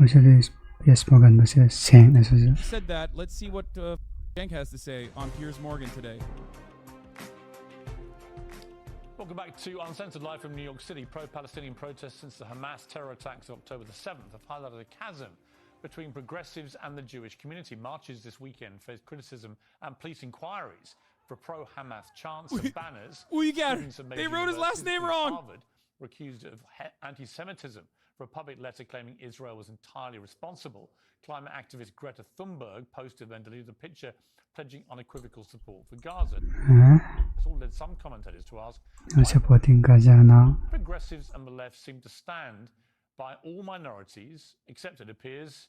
piersmorgan Said that. Let's see what Cenk has to say on Piers Morgan today. Welcome back to Uncensored Live from New York City. Pro-Palestinian protests since the Hamas terror attacks of October the 7th have highlighted a chasm between progressives and the Jewish community. Marches this weekend faced criticism and police inquiries for pro-Hamas chants and banners. They wrote his last name wrong. Harvard were accused of anti-Semitism for a public letter claiming Israel was entirely responsible. Climate activist Greta Thunberg posted then deleted a picture pledging unequivocal support for Gaza. This all led some commentators to ask supporting Gaza now. Progressives and the left seem to stand by all minorities, except it appears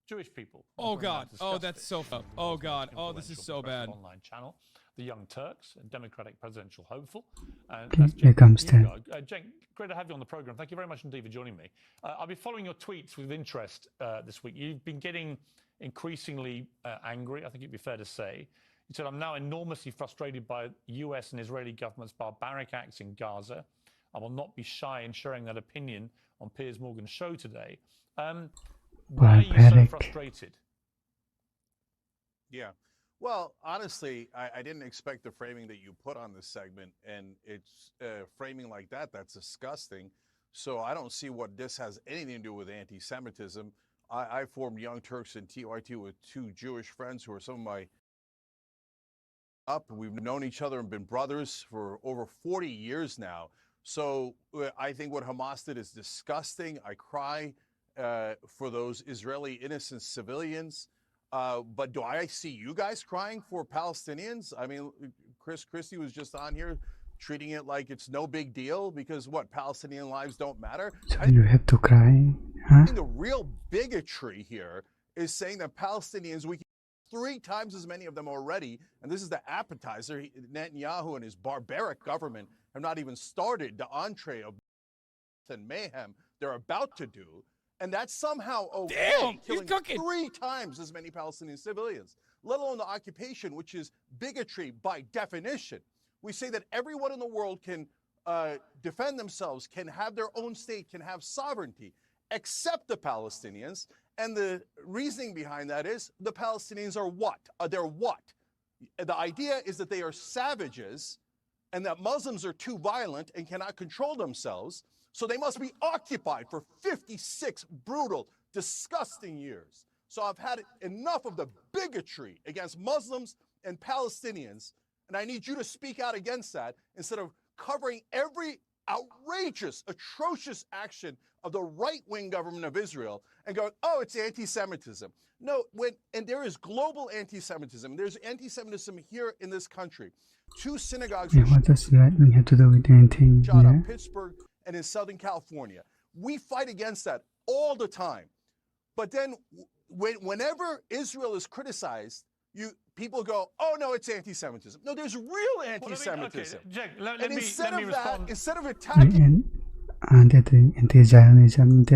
Jewish people. Oh God! Oh, that's so up. Oh God! Oh, this is so bad. Online channel, The Young Turks, a Democratic presidential hopeful. Here comes Ted. Cenk, great to have you on the program. Thank you very much indeed for joining me. I've been following your tweets with interest this week. You've been getting increasingly angry, I think it'd be fair to say. You said, I'm now enormously frustrated by US and Israeli government's barbaric acts in Gaza. I will not be shy in sharing that opinion on Piers Morgan's show today. Why are you so frustrated? Yeah. Well, honestly, I didn't expect the framing that you put on this segment, and it's framing like that. That's disgusting. So I don't see what this has anything to do with anti-Semitism. I formed Young Turks and TYT with two Jewish friends who are some of my We've known each other and been brothers for over 40 years now. So I think what Hamas did is disgusting. I cry for those Israeli innocent civilians. But do I see you guys crying for Palestinians? I mean, Chris Christie was just on here treating it like it's no big deal because what, Palestinian lives don't matter? So you have to cry? Huh? I think the real bigotry here is saying that Palestinians, we can 3 times as many of them already, and this is the appetizer. Netanyahu and his barbaric government have not even started the entree of and mayhem they're about to do, and that's somehow okay, killing 3 times as many Palestinian civilians, let alone the occupation, which is bigotry by definition. We say that everyone in the world can defend themselves, can have their own state, can have sovereignty, except the Palestinians. And the reasoning behind that is the Palestinians are what? They're what? The idea is that they are savages and that Muslims are too violent and cannot control themselves, so they must be occupied for 56 brutal, disgusting years. So I've had enough of the bigotry against Muslims and Palestinians, and I need you to speak out against that instead of covering every outrageous, atrocious action of the right-wing government of Israel and going, oh, it's anti-Semitism. No, and there is global anti-Semitism. There's anti-Semitism here in this country. 2 synagogues what does right-wing have to do with anything? Shot in Pittsburgh and in Southern California. We fight against that all the time. But then whenever Israel is criticized, people go, oh, no, it's anti-Semitism. No, there's real anti-Semitism. Well, okay, and let me respond. Instead of attacking anti-Zionism,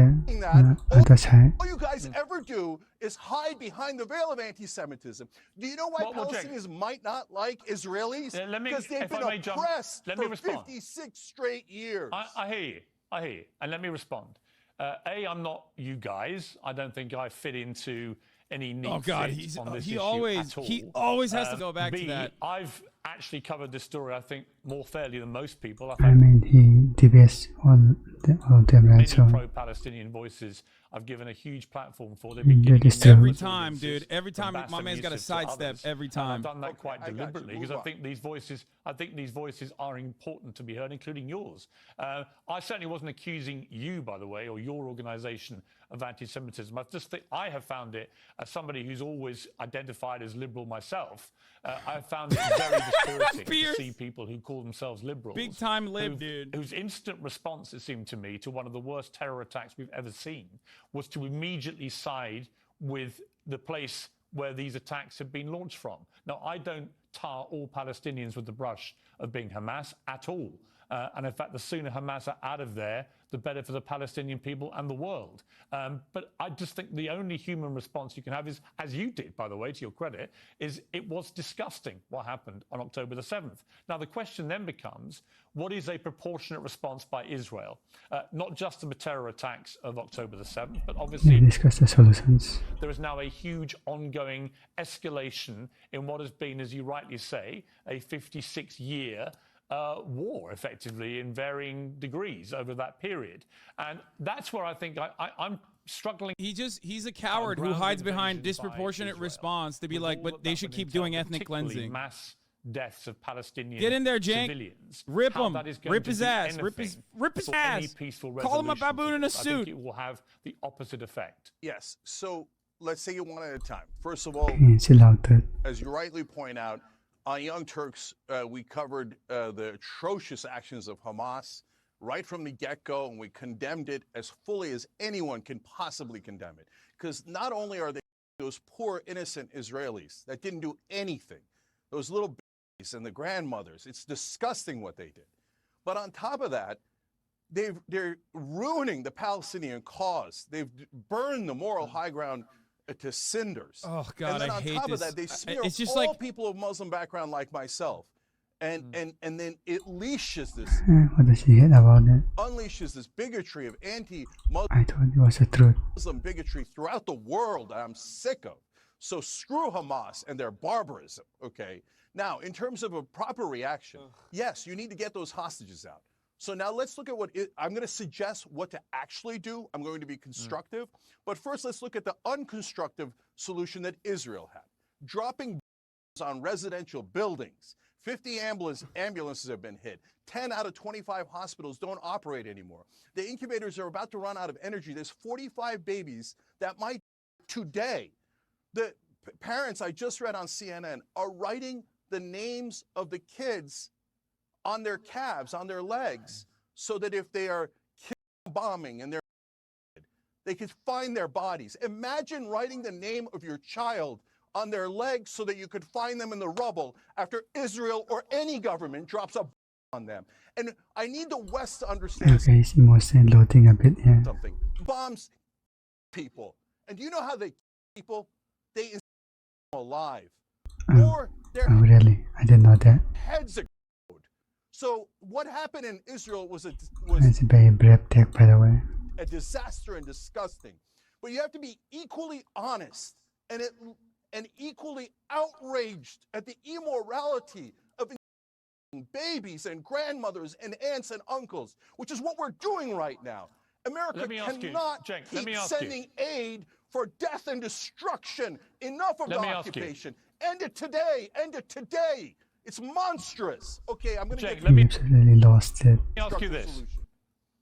all you guys ever do is hide behind the veil of anti-Semitism. Do you know why Palestinians might not like Israelis? Because they've been oppressed for 56 straight years. I hear you. And let me respond. A, I'm not you guys. I don't think I fit into any neat fit on this issue at all. He always has to go back to that. I've actually covered this story, I think, more fairly than most people. I mean, he debates all of them, right? Many pro-Palestinian voices I've given a huge platform for. They've been every time, dude. Every time my man's got a sidestep. Every time. I've done that quite deliberately because I think these voices are important to be heard, including yours. I certainly wasn't accusing you, by the way, or your organisation of anti-Semitism. I have found it, as somebody who's always identified as liberal myself, I found it very dispiriting to see people who call themselves liberals, big time lib, dude, whose instant response, it seemed to me, to one of the worst terror attacks we've ever seen was to immediately side with the place where these attacks have been launched from. Now, I don't tar all Palestinians with the brush of being Hamas at all. And in fact, the sooner Hamas are out of there, the better for the Palestinian people and the world. But I just think the only human response you can have is, as you did, by the way, to your credit, is it was disgusting what happened on October the 7th. Now, the question then becomes, what is a proportionate response by Israel? Not just the terror attacks of October the 7th, but obviously discuss the solutions. there is now a huge ongoing escalation in what has been, as you rightly say, a 56-year war, effectively, in varying degrees over that period. And that's where I think I'm struggling. He's a coward who hides behind disproportionate response to be like, but they should keep doing ethnic cleansing. Mass deaths of Palestinian Get in there, Cenk. civilians. Rip him. Rip his ass. Rip his ass. Call him a baboon in a suit. I think it will have the opposite effect. Yes. So let's take it one at a time. First of all, as you rightly point out, on Young Turks, we covered the atrocious actions of Hamas right from the get-go, and we condemned it as fully as anyone can possibly condemn it. Because not only are they those poor, innocent Israelis that didn't do anything, those little babies and the grandmothers, it's disgusting what they did. But on top of that, they're ruining the Palestinian cause. They've burned the moral high ground to cinders. Oh God, and then I hate this. on top of that, they smear it's just all like people of Muslim background like myself, and then it leashes this, What does she hate about it? unleashes this bigotry of I thought it was the truth. Muslim bigotry throughout the world that I'm sick of. So screw Hamas and their barbarism. Okay. Now, in terms of a proper reaction, yes, you need to get those hostages out. So now let's look at I'm going to suggest what to actually do. I'm going to be constructive. But first, let's look at the unconstructive solution that Israel had. Dropping bombs on residential buildings. 50 ambulances have been hit. 10 out of 25 hospitals don't operate anymore. The incubators are about to run out of energy. There's 45 babies that might today. The parents I just read on CNN are writing the names of the kids on their calves, on their legs, so that if they are killed bombing and they could find their bodies. Imagine writing the name of your child on their legs so that you could find them in the rubble after Israel or any government drops a bomb on them. And I need the West to understand loading a bit here. something. Bombs people. And do you know how they kill people? They incinerated them alive. Or their really? I didn't know that. heads are. So what happened in Israel was It's a very brave tech, by the way. a disaster and disgusting. But you have to be equally honest and equally outraged at the immorality of babies and grandmothers and aunts and uncles, which is what we're doing right now. America cannot keep sending aid for death and destruction. Enough of the occupation. End it today. End it today. It's monstrous. Okay, I'm going to let me absolutely lost it. ask you this.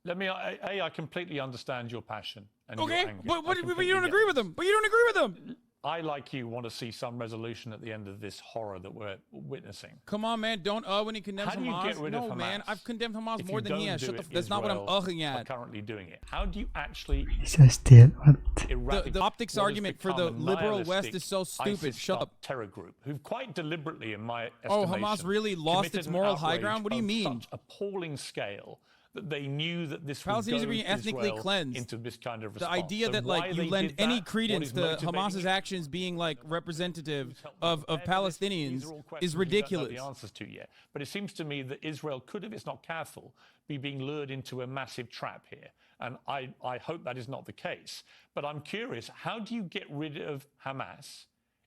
I completely understand your passion and your anger. But you don't agree with them. But you don't agree with them. I, like you, want to see some resolution at the end of this horror that we're witnessing. Come on, man. Don't when he condemns Hamas. How do you get rid of Hamas? Man. I've condemned Hamas more than he has. That's not what I'm ughing at. Currently doing it. How do you actually the optics argument for the liberal West is so stupid. Shut up. Terror group who've quite deliberately, in my estimation, Hamas really lost its moral high ground? What do you mean? Such appalling scale that they knew that this Palestinians are being ethnically cleansed into this kind of response. The idea that like you lend any credence to Hamas's actions being like representative of Palestinians is ridiculous. The answers to yet, but it seems to me that Israel could, if it's not careful, be being lured into a massive trap here, and I hope that is not the case. But I'm curious, how do you get rid of Hamas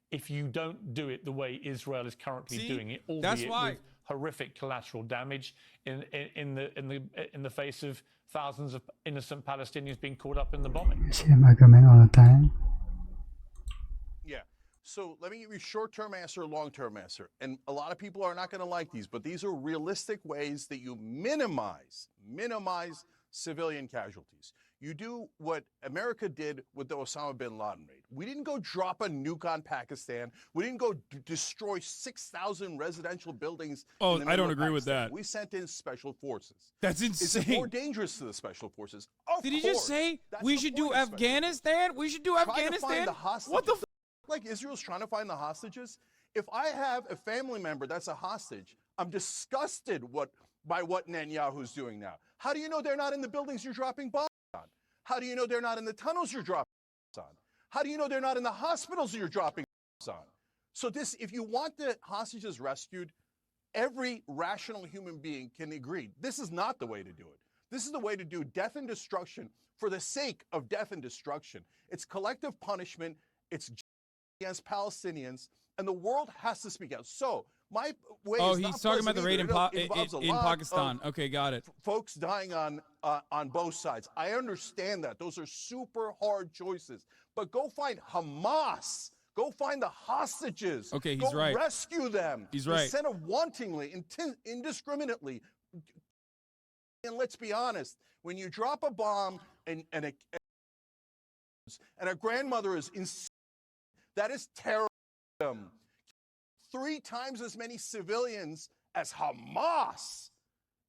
if you don't do it the way Israel is currently doing it? That's why. With horrific collateral damage in the face of thousands of innocent Palestinians being caught up in the bombing. Same argument all the time. Yeah. So let me give you a short-term answer, long-term answer. And a lot of people are not going to like these, but these are realistic ways that you minimize civilian casualties. You do what America did with the Osama bin Laden raid. We didn't go drop a nuke on Pakistan. We didn't go destroy 6,000 residential buildings. Oh, I don't agree with that. We sent in special forces. That's insane. It's more dangerous to the special forces. Did he just say we should do Afghanistan? We should do Afghanistan? What the f? Like Israel's trying to find the hostages. If I have a family member that's a hostage, I'm disgusted what by what Netanyahu's doing now? How do you know they're not in the buildings you're dropping bombs on? How do you know they're not in the tunnels you're dropping bombs on? How do you know they're not in the hospitals you're dropping bombs on? So this, if you want the hostages rescued, every rational human being can agree this is not the way to do it. This is the way to do death and destruction for the sake of death and destruction. It's collective punishment. It's against Palestinians, and the world has to speak out. So my way is he's talking about the raid in Pakistan. Okay, got it. Folks dying on both sides. I understand that. Those are super hard choices. But go find Hamas. Go find the hostages. Okay, he's right. Rescue them. He's right. Instead of wantingly, indiscriminately. And let's be honest, when you drop a bomb and a grandmother is in, that is terrorism. 3 times as many civilians as Hamas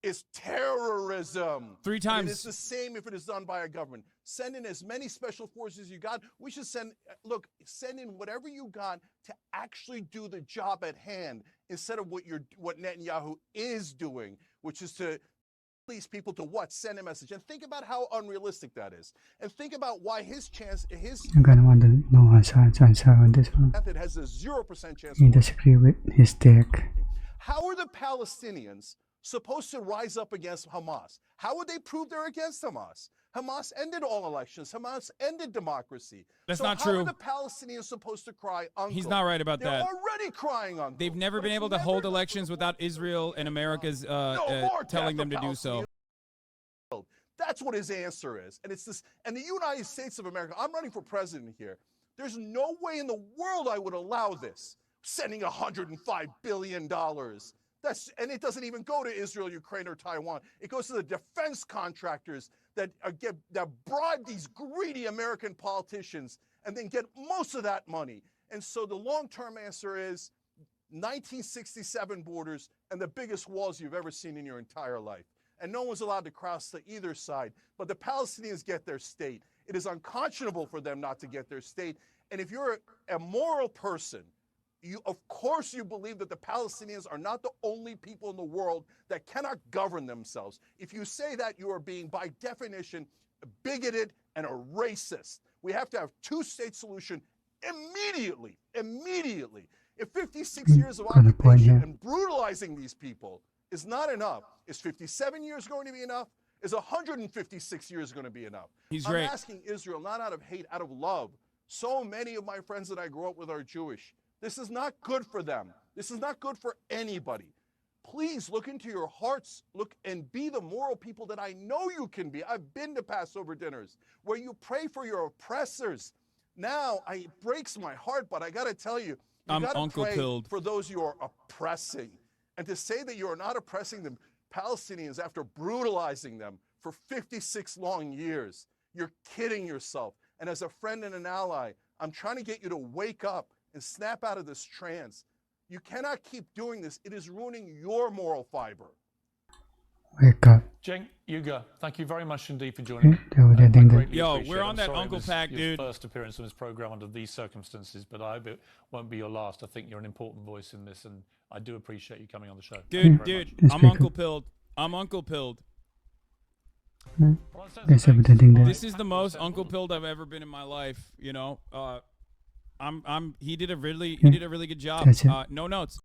is terrorism. 3 times. And it's the same if it is done by a government. Send in as many special forces you got. We should send in whatever you got to actually do the job at hand instead of what Netanyahu is doing, which is to these people to what? Send a message. And think about how unrealistic that is. And think about why his I'm gonna want to know Hasan's answer on this one. method has a 0% chance. He disagree with his take. How are the Palestinians supposed to rise up against Hamas? How would they prove they're against Hamas? Hamas ended all elections. Hamas ended democracy. That's so not how true. are the Palestinians supposed to cry uncle? He's not right about They're that. already crying uncle. They've never been able to hold elections without Israel and America's telling them to do so. That's what his answer is. And it's this, and the United States of America, I'm running for president here. There's no way in the world I would allow this. Sending $105 billion. And it doesn't even go to Israel, Ukraine, or Taiwan. It goes to the defense contractors that bribe these greedy American politicians and then get most of that money. And so the long-term answer is 1967 borders and the biggest walls you've ever seen in your entire life. And no one's allowed to cross to either side. But the Palestinians get their state. It is unconscionable for them not to get their state. And if you're a moral person, of course you believe that the Palestinians are not the only people in the world that cannot govern themselves. If you say that, you are being, by definition, bigoted and a racist. We have to have two-state solution immediately. Immediately. If 56 years of occupation and brutalizing these people is not enough, is 57 years going to be enough? Is 156 years going to be enough? I'm asking Israel, not out of hate, out of love. So many of my friends that I grew up with are Jewish. This is not good for them. This is not good for anybody. Please look into your hearts, look and be the moral people that I know you can be. I've been to Passover dinners where you pray for your oppressors. Now, it breaks my heart, but I got to tell you, you got to pray for those you are oppressing. And to say that you are not oppressing the Palestinians after brutalizing them for 56 long years, you're kidding yourself. And as a friend and an ally, I'm trying to get you to wake up and snap out of this trance. You cannot keep doing this. It is ruining your moral fiber. Wake up. Cenk Uygur, thank you very much indeed for joining me. Yo, we're on that Uncle Pack, dude. First appearance on this program under these circumstances, but I hope it won't be your last. I think you're an important voice in this, and I do appreciate you coming on the show. Dude, I'm Uncle Pilled. I'm Uncle Pilled. This is the most Uncle Pilled I've ever been in my life. You know, he did a really good job. No notes.